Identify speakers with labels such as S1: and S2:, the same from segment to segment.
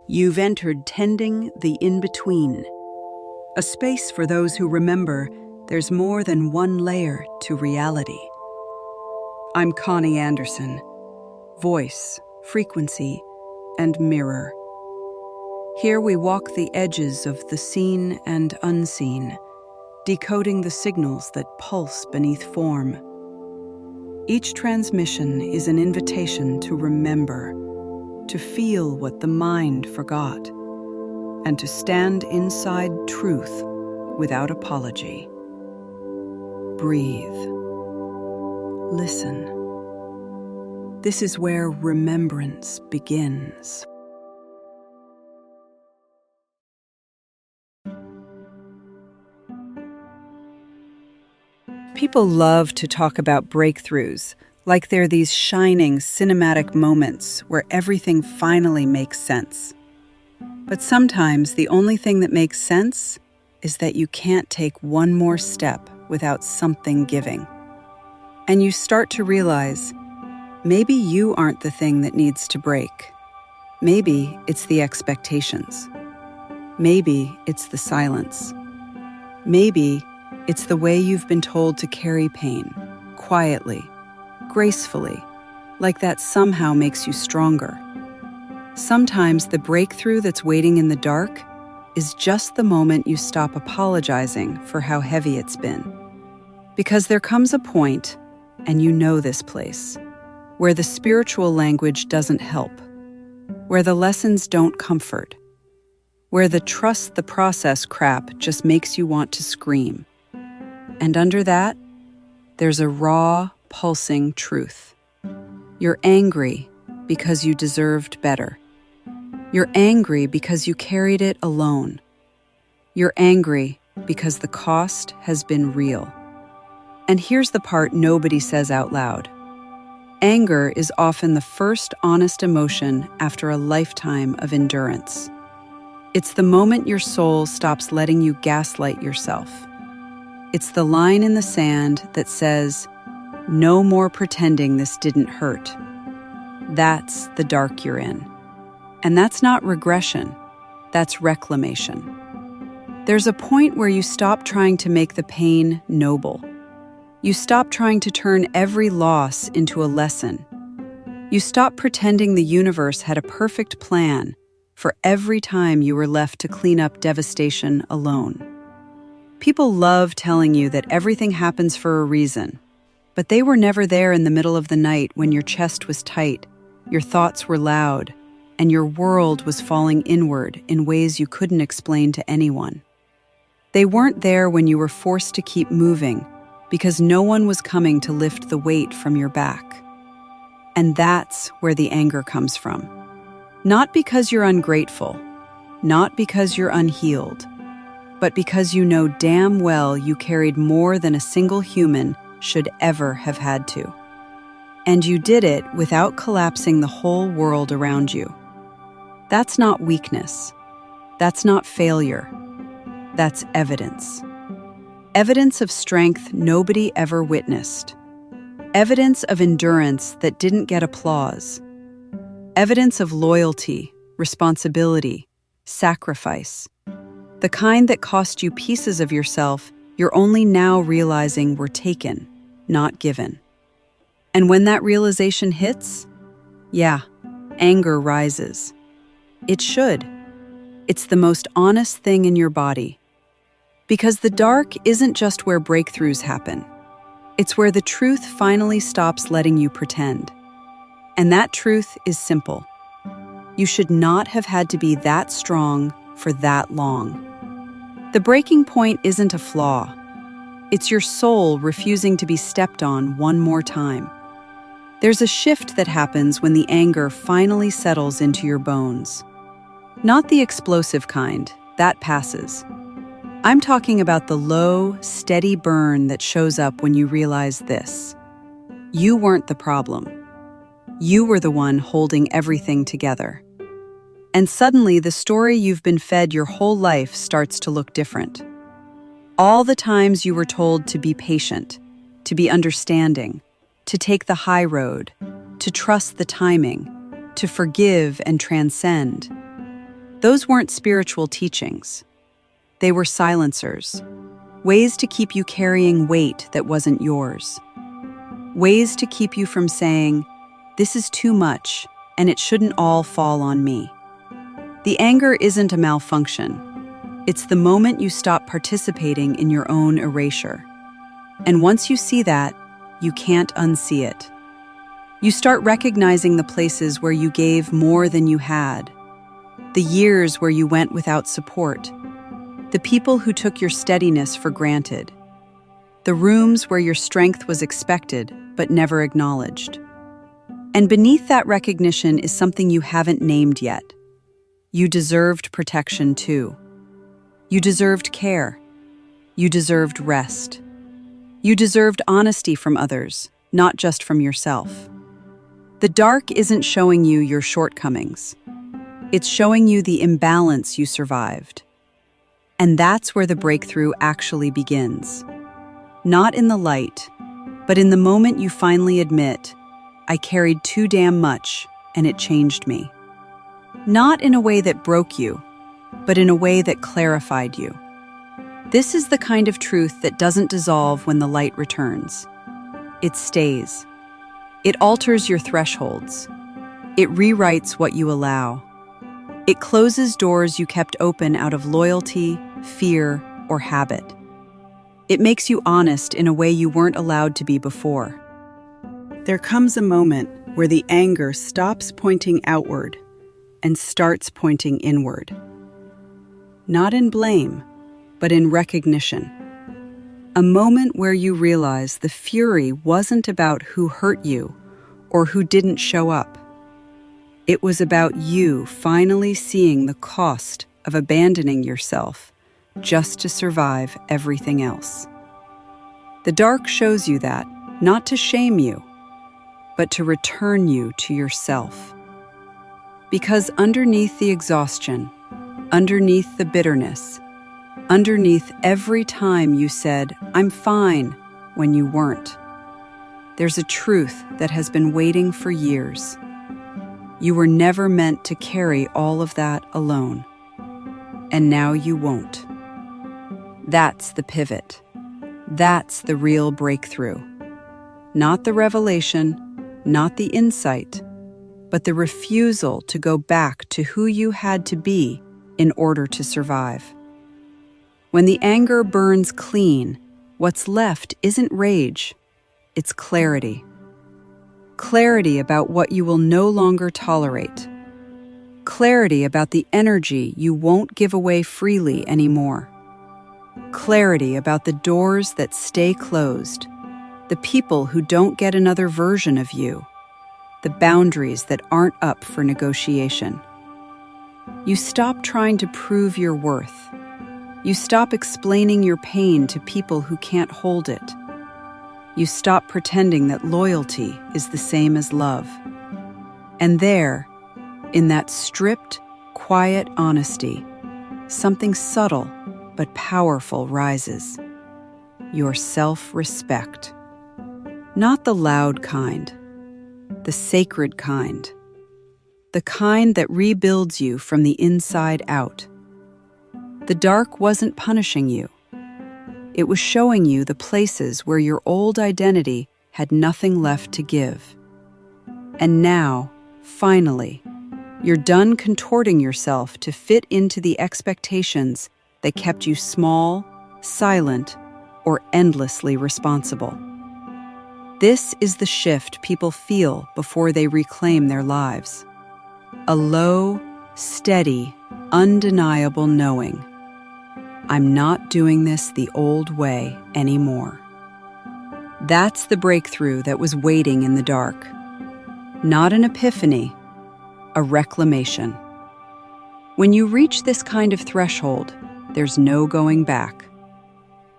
S1: You've entered Tending the In-Between, a space for those who remember there's more than one layer to reality. I'm Connie Anderson, voice, frequency, and mirror. Here we walk the edges of the seen and unseen, decoding the signals that pulse beneath form. Each transmission is an invitation to remember, to feel what the mind forgot, and to stand inside truth without apology. Breathe. Listen. This is where remembrance begins. People love to talk about breakthroughs, like they're these shining cinematic moments where everything finally makes sense. But sometimes the only thing that makes sense is that you can't take one more step without something giving. And you start to realize, maybe you aren't the thing that needs to break. Maybe it's the expectations. Maybe it's the silence. Maybe it's the way you've been told to carry pain, quietly, gracefully, like that somehow makes you stronger. Sometimes the breakthrough that's waiting in the dark is just the moment you stop apologizing for how heavy it's been. Because there comes a point, and you know this place, where the spiritual language doesn't help, where the lessons don't comfort, where the trust the process crap just makes you want to scream. And under that, there's a raw, pulsing truth. You're angry because you deserved better. You're angry because you carried it alone. You're angry because the cost has been real. And here's the part nobody says out loud. Anger is often the first honest emotion after a lifetime of endurance. It's the moment your soul stops letting you gaslight yourself. It's the line in the sand that says, "No more pretending this didn't hurt." That's the dark you're in. And that's not regression, that's reclamation. There's a point where you stop trying to make the pain noble. You stop trying to turn every loss into a lesson. You stop pretending the universe had a perfect plan for every time you were left to clean up devastation alone. People love telling you that everything happens for a reason, but they were never there in the middle of the night when your chest was tight, your thoughts were loud, and your world was falling inward in ways you couldn't explain to anyone. They weren't there when you were forced to keep moving because no one was coming to lift the weight from your back. And that's where the anger comes from. Not because you're ungrateful, not because you're unhealed, but because you know damn well you carried more than a single human should ever have had to. And you did it without collapsing the whole world around you. That's not weakness. That's not failure. That's evidence. Evidence of strength nobody ever witnessed. Evidence of endurance that didn't get applause. Evidence of loyalty, responsibility, sacrifice. The kind that cost you pieces of yourself you're only now realizing were taken, not given. And when that realization hits, anger rises. It should. It's the most honest thing in your body. Because the dark isn't just where breakthroughs happen. It's where the truth finally stops letting you pretend. And that truth is simple. You should not have had to be that strong for that long. The breaking point isn't a flaw. It's your soul refusing to be stepped on one more time. There's a shift that happens when the anger finally settles into your bones. Not the explosive kind, that passes. I'm talking about the low, steady burn that shows up when you realize this. You weren't the problem. You were the one holding everything together. And suddenly, the story you've been fed your whole life starts to look different. All the times you were told to be patient, to be understanding, to take the high road, to trust the timing, to forgive and transcend. Those weren't spiritual teachings. They were silencers, ways to keep you carrying weight that wasn't yours, ways to keep you from saying, "This is too much, and it shouldn't all fall on me." The anger isn't a malfunction. It's the moment you stop participating in your own erasure. And once you see that, you can't unsee it. You start recognizing the places where you gave more than you had, the years where you went without support, the people who took your steadiness for granted, the rooms where your strength was expected but never acknowledged. And beneath that recognition is something you haven't named yet. You deserved protection too. You deserved care. You deserved rest. You deserved honesty from others, not just from yourself. The dark isn't showing you your shortcomings. It's showing you the imbalance you survived. And that's where the breakthrough actually begins. Not in the light, but in the moment you finally admit, "I carried too damn much, and it changed me." Not in a way that broke you, but in a way that clarified you. This is the kind of truth that doesn't dissolve when the light returns. It stays. It alters your thresholds. It rewrites what you allow. It closes doors you kept open out of loyalty, fear, or habit. It makes you honest in a way you weren't allowed to be before. There comes a moment where the anger stops pointing outward and starts pointing inward. Not in blame, but in recognition. A moment where you realize the fury wasn't about who hurt you or who didn't show up. It was about you finally seeing the cost of abandoning yourself just to survive everything else. The dark shows you that, not to shame you, but to return you to yourself. Because underneath the exhaustion, underneath the bitterness, underneath every time you said, "I'm fine," when you weren't, there's a truth that has been waiting for years. You were never meant to carry all of that alone. And now you won't. That's the pivot. That's the real breakthrough. Not the revelation, not the insight, but the refusal to go back to who you had to be in order to survive. When the anger burns clean, what's left isn't rage, it's clarity. Clarity about what you will no longer tolerate. Clarity about the energy you won't give away freely anymore. Clarity about the doors that stay closed, the people who don't get another version of you, the boundaries that aren't up for negotiation. You stop trying to prove your worth. You stop explaining your pain to people who can't hold it. You stop pretending that loyalty is the same as love. And there, in that stripped, quiet honesty, something subtle but powerful rises. Your self-respect. Not the loud kind, the sacred kind. The kind that rebuilds you from the inside out. The dark wasn't punishing you. It was showing you the places where your old identity had nothing left to give. And now, finally, you're done contorting yourself to fit into the expectations that kept you small, silent, or endlessly responsible. This is the shift people feel before they reclaim their lives. A low, steady, undeniable knowing. I'm not doing this the old way anymore. That's the breakthrough that was waiting in the dark. Not an epiphany, a reclamation. When you reach this kind of threshold, there's no going back.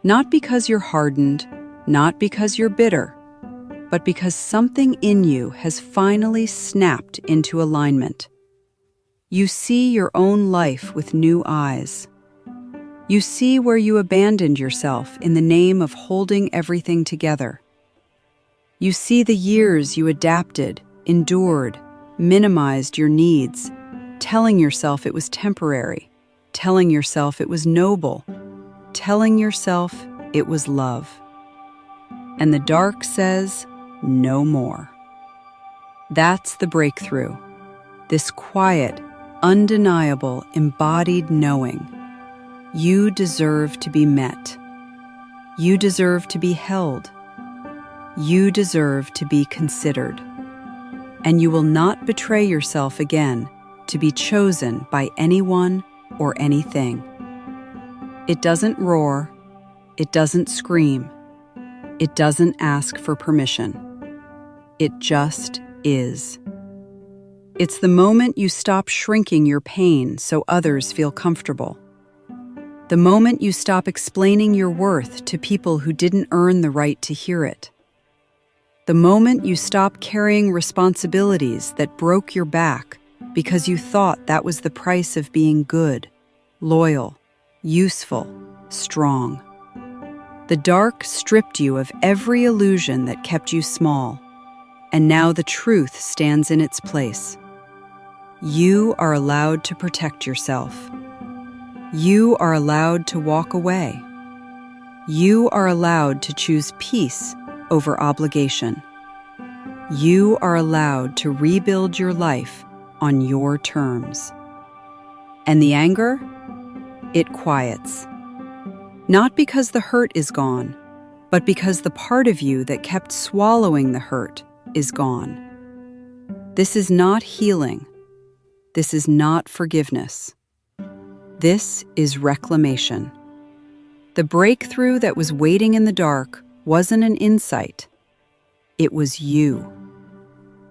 S1: Not because you're hardened, not because you're bitter, but because something in you has finally snapped into alignment. You see your own life with new eyes. You see where you abandoned yourself in the name of holding everything together. You see the years you adapted, endured, minimized your needs, telling yourself it was temporary, telling yourself it was noble, telling yourself it was love. And the dark says, no more. That's the breakthrough. This quiet, undeniable, embodied knowing. You deserve to be met. You deserve to be held. You deserve to be considered. And you will not betray yourself again to be chosen by anyone or anything. It doesn't roar. It doesn't scream. It doesn't ask for permission. It just is. It's the moment you stop shrinking your pain so others feel comfortable. The moment you stop explaining your worth to people who didn't earn the right to hear it. The moment you stop carrying responsibilities that broke your back because you thought that was the price of being good, loyal, useful, strong. The dark stripped you of every illusion that kept you small, and now the truth stands in its place. You are allowed to protect yourself. You are allowed to walk away. You are allowed to choose peace over obligation. You are allowed to rebuild your life on your terms. And the anger? It quiets. Not because the hurt is gone, but because the part of you that kept swallowing the hurt is gone. This is not healing. This is not forgiveness. This is reclamation. The breakthrough that was waiting in the dark wasn't an insight. It was you.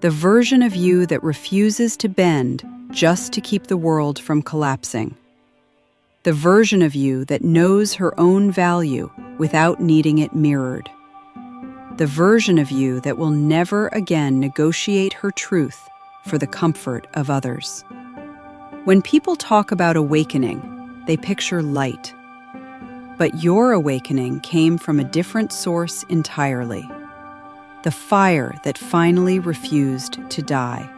S1: The version of you that refuses to bend just to keep the world from collapsing. The version of you that knows her own value without needing it mirrored. The version of you that will never again negotiate her truth for the comfort of others. When people talk about awakening, they picture light. But your awakening came from a different source entirely. The fire that finally refused to die.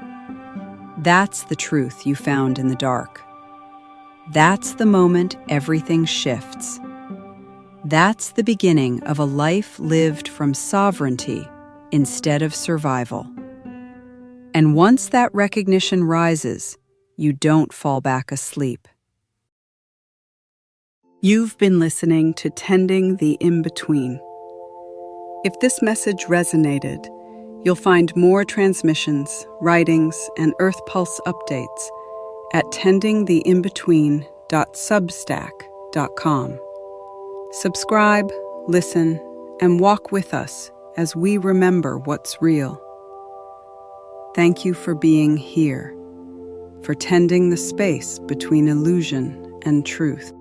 S1: That's the truth you found in the dark. That's the moment everything shifts. That's the beginning of a life lived from sovereignty instead of survival. And once that recognition rises, you don't fall back asleep. You've been listening to Tending the In-Between. If this message resonated, you'll find more transmissions, writings, and Earth Pulse updates at tendingtheinbetween.substack.com. Subscribe, listen, and walk with us as we remember what's real. Thank you for being here, for tending the space between illusion and truth.